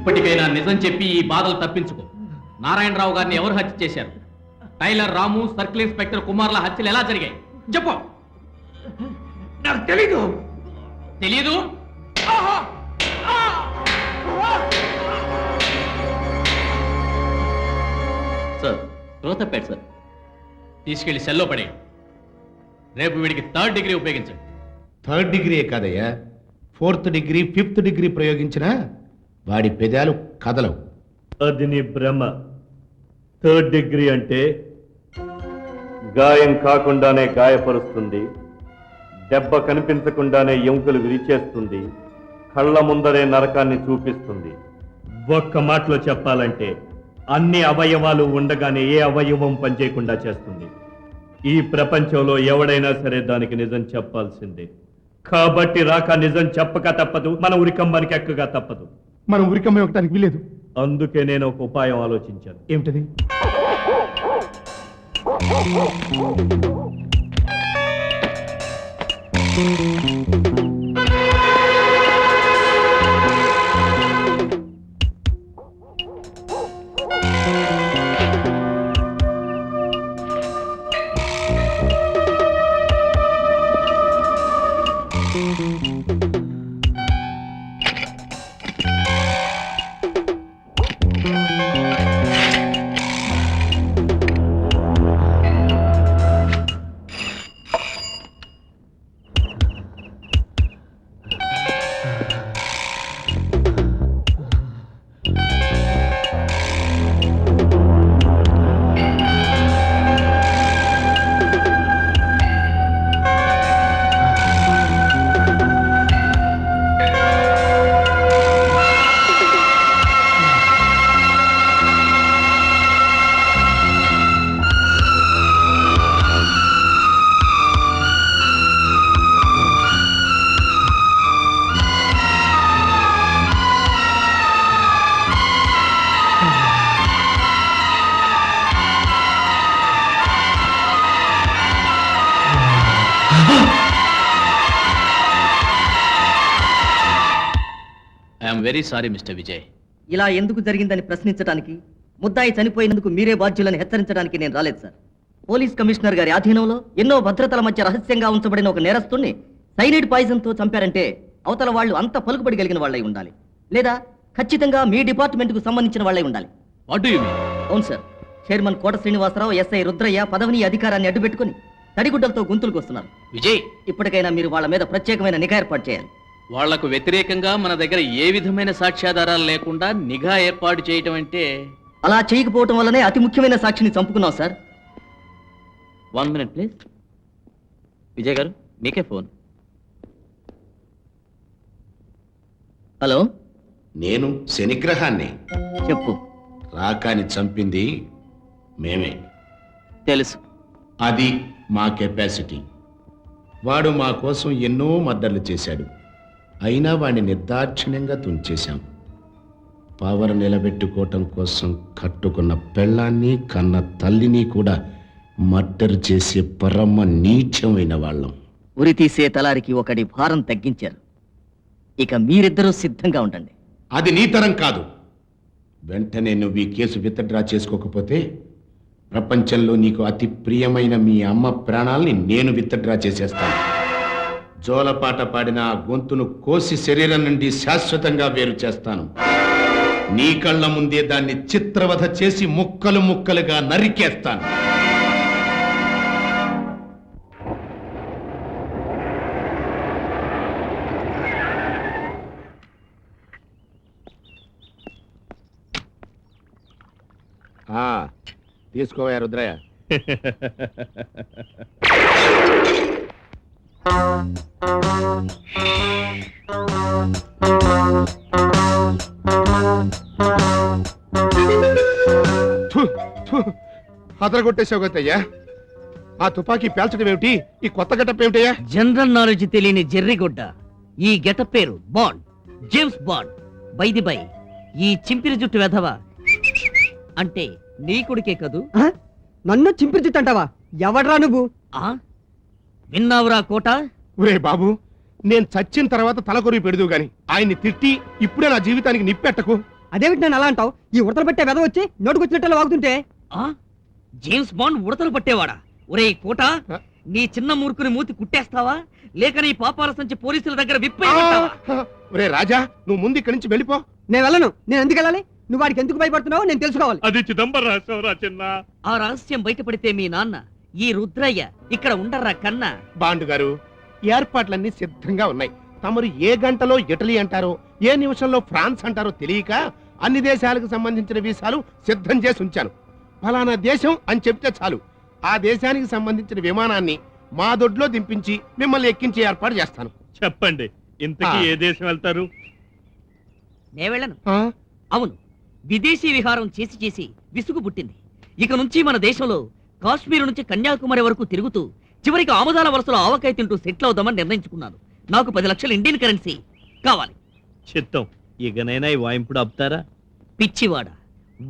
ఇప్పటికైనా నిజం చెప్పి ఈ బాధలు తప్పించుకో. నారాయణరావు గారిని ఎవరు హత్య చేశారు? టైలర్ రాము, సర్కిల్ ఇన్స్పెక్టర్ కుమార్ల హత్యలు ఎలా జరిగాయి చెప్పు. నాకు తెలీదు. తెలీదు? Sir Rotapeta sir. తీసుకెళ్లి సెల్లో పడే. రేపు వీడికి 3rd డిగ్రీ ఉపయోగించండి. 3rd డిగ్రీ కాదయ్యా, 4th డిగ్రీ 5th డిగ్రీ ప్రయోగించినా వాడి పెదాలు కదలవు. అది నీ భ్రమ. 3rd డిగ్రీ అంటే గాయం కాకుండానే గాయపరుస్తుంది, దెబ్బ కనిపించకుండానే ఎముకలు విరిచేస్తుంది, కళ్ళ ముందరే నరకాన్ని చూపిస్తుంది. ఒక్క మాటలో చెప్పాలంటే అన్ని అవయవాలు ఉండగానే ఏ అవయవం పనిచేయకుండా చేస్తుంది. ఈ ప్రపంచంలో ఎవడైనా సరే దానికి నిజం చెప్పాల్సిందే. కాబట్టి రాక నిజం చెప్పక తప్పదు, మన ఉరికంబానికి ఎక్కగా తప్పదు. మనం ఉరికమ్మ ఇవ్వటానికి వీలేదు. అందుకే నేను ఒక ఉపాయం ఆలోచించాను. ఏమిటది? I'm very sorry mister Vijay. ఇలా ఎందుకు జరిగిందని ప్రశ్నించడానికి, ముద్దాయి చనిపోయినందుకు మీరే బాధ్యులని హెచ్చరించడానికి నేను రాలేదు సార్. పోలీస్ కమిషనర్ గారి ఆధీనంలో ఎన్నో భద్రతల మధ్య రహస్యంగా ఉంచబడిన ఒక నేరస్తుణ్ణి సైనైడ్ పాయిజన్ తో చంపారంటే అవతల వాళ్ళు అంత పలుకుబడి కలిగిన వాళ్ళై ఉండాలి, లేదా ఖచ్చితంగా మీ డిపార్ట్మెంట్ కు సంబంధించిన వాళ్ళై ఉండాలి. What do you mean? అవును సార్. చైర్మన్ కోట శ్రీనివాసరావు, ఎస్ఐ రుద్రయ్య పదవిని అధికారాన్ని అడ్డుపెట్టుకుని తడిగుడ్డలతో గొంతులకు వస్తున్నారు. విజయ్, ఇప్పటికైనా మీరు వాళ్ళ మీద ప్రత్యేకమైన నిఘా ఏర్పాటు చేయాలి. వాళ్లకు వ్యతిరేకంగా మన దగ్గర ఏ విధమైన సాక్ష్యాధారాలు లేకుండా నిఘా ఏర్పాటు చేయటం అంటే... అలా చేయకపోవటం వల్లనే అతి ముఖ్యమైన సాక్షిని చంపుకున్నాం sir. 1 minute please. Vijay garu, మీకే ఫోన్. హలో, నేను శనిగ్రహాన్ని. చెప్పు. రాకాని చంపింది మేమే. తెలుసు. అది మా కెపాసిటీ. వాడు మా కోసం ఎన్నో మద్దతులు చేశాడు, అయినా వాడిని నిర్దాక్షిణ్యంగా తుంచేశాం. పవర్ నిలబెట్టుకోవటం కోసం కట్టుకున్న పెళ్ళాన్ని, కన్న తల్లిని కూడా మర్డర్ చేసే పరమ నీచమైన వాళ్ళం. ఉరి తీసే తలారికి ఒకటి భారం తగ్గించారు. ఇక మీరిద్దరూ సిద్ధంగా ఉండండి. అది నీ తరం కాదు. వెంటనే నువ్వు ఈ కేసు విత్డ్రా చేసుకోకపోతే ప్రపంచంలో నీకు అతి ప్రియమైన మీ అమ్మ ప్రాణాల్ని నేను విత్డ్రా చేసేస్తాను. జోలపాట పాడిన ఆ గొంతును కోసి శరీరం నుండి శాశ్వతంగా వేరు చేస్తాను. నీ కళ్ళ ముందే దాన్ని చిత్రవధ చేసి ముక్కలు ముక్కలుగా నరికేస్తాను. తీసుకోవా రుద్రయ్య. అదరగొట్టేసావు కదయ్యా. ఆ తుపాకీ పేల్చడం ఏమిటి? ఈ కొత్త గెటప్ ఏమిటయ్యా? జనరల్ నాలెడ్జ్ తెలియని జెర్రిగుడ్డ. ఈ గెటప్ పేరు bond, James bond. By the by, ఈ చింపిరి జుట్టు వెధవ అంటే నీ కొడుకే కదూ? నన్ను చింపిరి జుట్టు అంటావా? ఎవడ్రా నువ్వు? విన్నావురా కోట? ఒరే బాబు, నేను చచ్చిన తర్వాత తలకొరి పెడదు గాని ఆయన్ని తిట్టి ఇప్పుడే నా జీవితానికి నిప్పెట్టకు. అదేమిటి నేను అలా అంటావు? ఈ ఉడతలు పెట్టే వెద వచ్చి నోటుకొచ్చినట్టు వాగుతుంటే ఆ జేమ్స్ బాండ్ ఉడతలు పట్టేవాడా? ఒరేయ్ కోట, నీ చిన్న మూర్ఖుని మూతి కుట్టేస్తావా లేక నీ పాపాల సంచి పోలీసుల దగ్గర విప్పేయమంటావా? ఒరే రాజా, నువ్వు ముందు ఇక్కడి నుంచి వెళ్ళిపో. నేను వెళ్ళను. నేను ఎందుకు వెళ్ళాలి? నువ్వు వాడికి ఎందుకు భయపడుతున్నావు నేను తెలుసుకోవాలి. అది చిదంబర రహస్యం చిన్న. ఆ రహస్యం బయటపడితే మీ నాన్న ఈ రుద్రయ్య ఇక్కడ ఉండర్రా కన్నా. బాండు గారు, ఏర్పాట్లన్నీ సిద్ధంగా ఉన్నాయి. తమరు ఏ గంటలో ఇటలీ అంటారో, ఏ నిమిషంలో ఫ్రాన్స్ అంటారో తెలియక అన్ని దేశాలకు సంబంధించిన వీసాలు సిద్ధం చేసి ఉంచాను. ఫలానా దేశం అని చెప్తే చాలు, ఆ దేశానికి సంబంధించిన విమానాన్ని మా దొడ్లో దింపించి మిమ్మల్ని ఎక్కించే ఏర్పాటు చేస్తాను. చెప్పండి, ఇంతకీ ఏ దేశం వెళ్తారు? నే వెళ్ళను. ఆ? అవును, విదేశీ విహారం చేసి చేసి విసుగు పుట్టింది. ఇక నుంచి మన దేశంలో కాశ్మీర్ నుంచి కన్యాకుమారి వరకు తిరుగుతూ చివరికి ఆముదాల వలసలో ఆవకాయ తింటూ సెటిల్ అవుదామని నిర్ణయించుకున్నాను. నాకు 10 లక్షలు ఇండియన్ కరెన్సీ కావాలి. చిత్తం, ఇకనైనా ఈ వాయింపుడు ఆపుతారా? పిచ్చివాడ,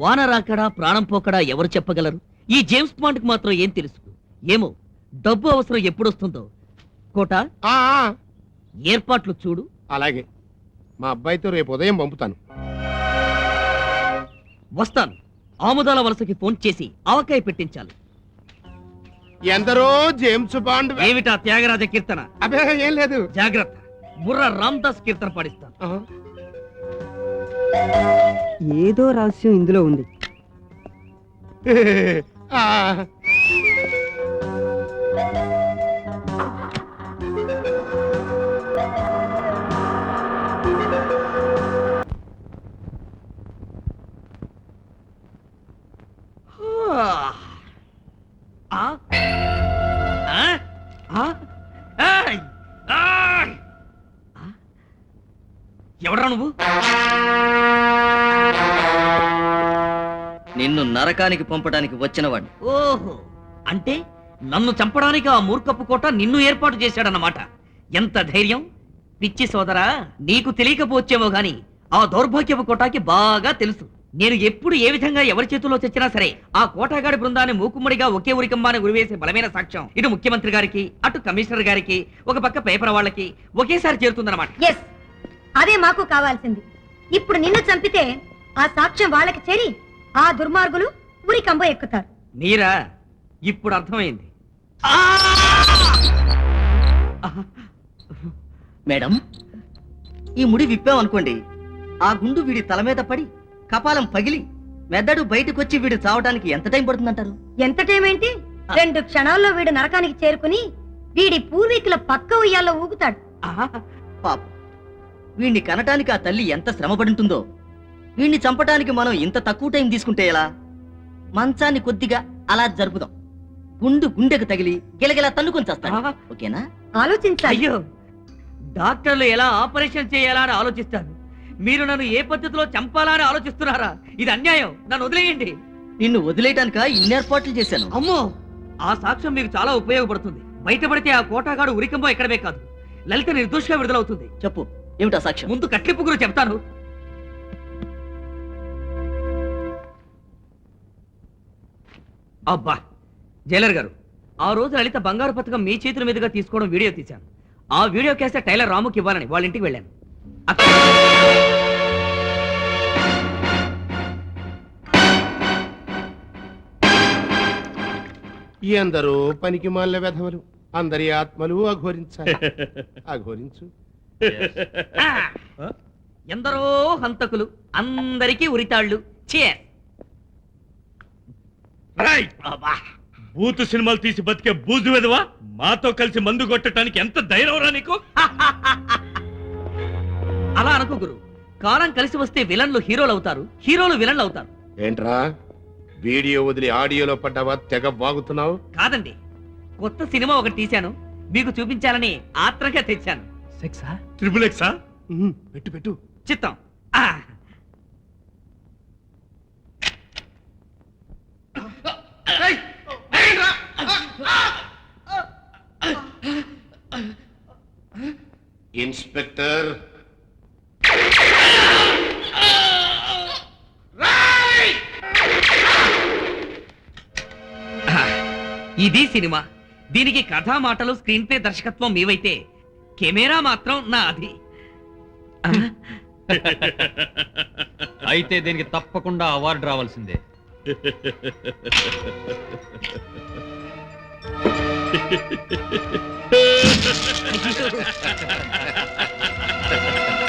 వాన రాకడా ప్రాణం పోకడా ఎవరు చెప్పగలరు? ఈ జేమ్స్ బాండ్ కి మాత్రం ఏం తెలుసు? ఏమో, డబ్బు అవసరం ఎప్పుడొస్తుందో. కోట, ఆ, ఆ, ఏర్పాట్లు చూడు. అలాగే, మా అబ్బాయితో రేపు ఉదయం పంపుతాను. వస్తాను. ఆముదాల వలసకి ఫోన్ చేసి ఆవకాయ పెట్టించాలి. ఎందరో జేమ్స్ బాండ్ ఏమిటా త్యాగరాజ కీర్తన? అబే ఏం లేదు. జాగ్రత్త, బుర్ర రామ్దాస్ కీర్తన పాడిస్తాను. ఆ, ఏదో రహస్యం ఇందులో ఉంది. ఆ, ఆ? ఆ? ఆ? ఏయ్! ఏయ్! ఆ? ఎవడ్రా నువ్వు? నిన్ను నరకానికి పంపడానికి వచ్చినవాడిని. ఓహో, అంటే నన్ను చంపడానికి ఆ మూర్ఖపు కోట నిన్ను ఏర్పాటు చేశాడన్నమాట. ఎంత ధైర్యం! పిచ్చి సోదరా, నీకు తెలియకపోవచ్చేమో గాని ఆ దౌర్భాగ్యపు కోటాకి బాగా తెలుసు. నేను ఎప్పుడు ఏ విధంగా ఎవరి చేతుల్లో తెచ్చినా సరే ఆ కోటాగాడి బృందాన్ని మూకుమ్మడిగా ఒకే ఉరికంబాన్ని ఉరివేసే బలమైన సాక్ష్యం ఇటు ముఖ్యమంత్రి గారికి, అటు కమిషనర్ గారికి, ఒక పక్క పేపర్ వాళ్ళకి ఒకేసారి చేరుతుందన్నమాట. ఎస్, అదే మాకు కావాల్సింది. ఇప్పుడు నిన్ను చంపితే ఆ సాక్ష్యం వాళ్ళకి చేరి ఆ దుర్మార్గులు ఉరి కంబ ఎక్కుతారు. మీరా? ఇప్పుడు అర్థమైంది. మేడం, ఈ ముడి విప్పామనుకోండి, ఆ గుండు వీడి తల మీద పడి కపాలం పగిలి మెదడు బయటకొచ్చి వీడు చావడానికి ఎంత టైం పడుతుందంటారు? ఎంత టైం ఏంటి? 2 క్షణాల్లో వీడు నరకానికి చేరుకుని వీడి పూర్వీకుల పక్క ఉయ్యాల్లో ఊగుతాడు. పాప, వీణ్ణి కనటానికి ఆ తల్లి ఎంత శ్రమపడుంటుందో. వీణ్ణి చంపటానికి మనం ఇంత తక్కువ టైం తీసుకుంటే ఎలా? మంచాన్ని కొద్దిగా అలా జరుపుదాం. గుండు గుండెకు తగిలి గిలగిలా తన్నుకొని చేస్తాడు. ఓకేనా? ఆలోచించాలి. అయ్యో, డాక్టర్లు ఎలా ఆపరేషన్ చేయాలా అని ఆలోచిస్తారు, మీరు నన్ను ఏ పద్ధతిలో చంపాలా అని ఆలోచిస్తున్నారా? ఇది అన్యాయం, నన్ను వదిలేయండి. నిన్ను వదిలేయటానిక ఇన్ని ఏర్పాట్లు చేశాను. అమ్మో, ఆ సాక్ష్యం మీకు చాలా ఉపయోగపడుతుంది. బయటపడితే ఆ కోటాగాడు ఉరికంబో ఎక్కడమే కాదు, లలిత నిర్దోషిగా విడుదలవుతుంది. చెప్పు, ఏమిటా సాక్ష్యం? ముందు కట్లిప్పు గురించి చెప్తాను. అబ్బా, జైలర్ గారు, ఆ రోజు లలిత బంగారు పథకం మీ చేతుల మీదుగా తీసుకోవడం వీడియో తీశాను. ఆ వీడియో క్యాసెట్ టైలర్ రాముకి ఇవ్వాలని వాళ్ళ ఇంటికి వెళ్ళాను. ఎందరో పనికి మాలిన వెధవలు, అందరి ఆత్మలు అఘోరించాలి. అఘోరించు. ఎందరో హంతకులు, అందరికీ ఉరితాళ్ళు. Cheers. బూతు సినిమాలు తీసి బతికే బూజు వెదవా, మాతో కలిసి మందు కొట్టడానికి ఎంత ధైర్యంరా నీకు? అలా అనుకో గురు, కాలం కలిసి వస్తే విలన్లు హీరోలు అవుతారు, హీరోలు విలన్లు అవుతారు. ఏంట్రా, వీడియో వదిలి ఆడియోలో పడ్డావా? తెగ బాగుతున్నావు. కాదండి, కొత్త సినిమా ఒకటి తీశాను, మీకు చూపించాలని ఆత్రంగా తెచ్చాను. ట్రిపుల్ ఎక్సా? పెట్టు పెట్టు. చిత్తం. ఇన్స్పెక్టర్, ఇది సినిమా. దీనికి కథా మాటలు, స్క్రీన్ ప్లే, దర్శకత్వం మీవైతే కెమెరా మాత్రం నాది. అయితే దీనికి తప్పకుండా అవార్డు రావాల్సిందే.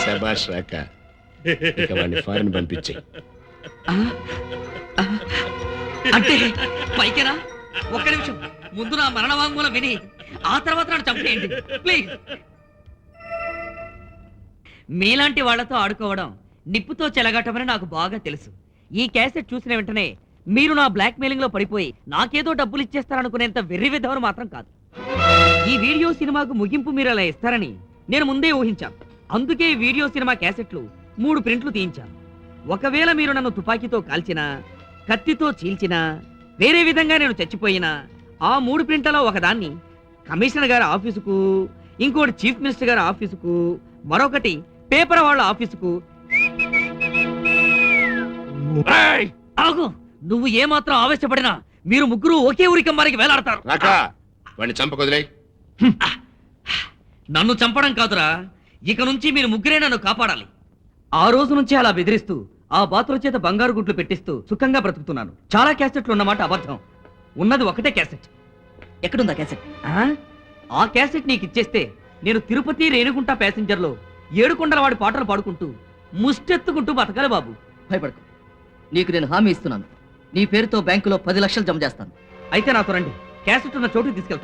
శబాష్ రాక ఇక వాడిని ఫారెన్ పంపించే. అంటే పైకేనా? ఒక్క నిమిషం ముందు నా మరణ వాంగ్మూలం విని ఆ తర్వాత నన్ను చంపేయండి ప్లీజ్. మీలాంటి వాళ్లతో ఆడుకోవడం నిప్పుతో చెలగటమని నాకు బాగా తెలుసు. ఈ క్యాసెట్ చూసిన వెంటనే మీరు నా బ్లాక్ మెయిలింగ్ లో పడిపోయి నాకేదో డబ్బులు ఇచ్చేస్తారనుకునేంత వెర్రి విధవరు మాత్రం కాదు. ఈ వీడియో సినిమాకు ముగింపు మీరు అలా ఇస్తారని నేను ముందే ఊహించాను. అందుకే వీడియో సినిమా క్యాసెట్లు 3 ప్రింట్లు తీయించాను. ఒకవేళ మీరు నన్ను తుపాకీతో కాల్చినా, కత్తితో చీల్చినా, వేరే విధంగా నేను చచ్చిపోయినా ఆ 3 ప్రింట్లలో ఒకదాన్ని కమిషనర్ గారి ఆఫీసుకు, ఇంకోటి చీఫ్ మినిస్టర్ గారి ఆఫీసుకు, మరొకటి పేపర్ వాళ్ళ ఆఫీసుకు. ఆగు! నువ్వు ఏమాత్రం ఆవేశపడినా మీరు ముగ్గురు ఒకే ఉరికంబారికి వేలాడతారు. రాక వాడిని చంపకొదిలే. నన్ను చంపడం కాదురా, ఇక నుంచి మీరు ముగ్గురే నన్ను కాపాడాలి. ఆ రోజు నుంచి అలా బెదిరిస్తూ ఆ బాతుల చేత బంగారు గుడ్లు పెట్టిస్తూ సుఖంగా బ్రతుకుతున్నాను. చాలా క్యాసెట్లు ఉన్నమాట అబద్ధం. ఉన్నది ఒకటే క్యాసెట్. ఎక్కడుందా క్యాసెట్? ఆ క్యాసెట్ నీకు ఇచ్చేస్తే నేను తిరుపతి రేణుగుంట ప్యాసింజర్లో 7 కొండల వాడి పాటలు పాడుకుంటూ ముష్టెత్తుకుంటూ బతకాలి బాబు. భయపడకు, నీకు నేను హామీ ఇస్తున్నాను. నీ పేరుతో బ్యాంకులో 10 లక్షలు జమ చేస్తాను. అయితే నాతో రండి, క్యాసెట్ ఉన్న చోటుకి తీసుకెళ్తాను.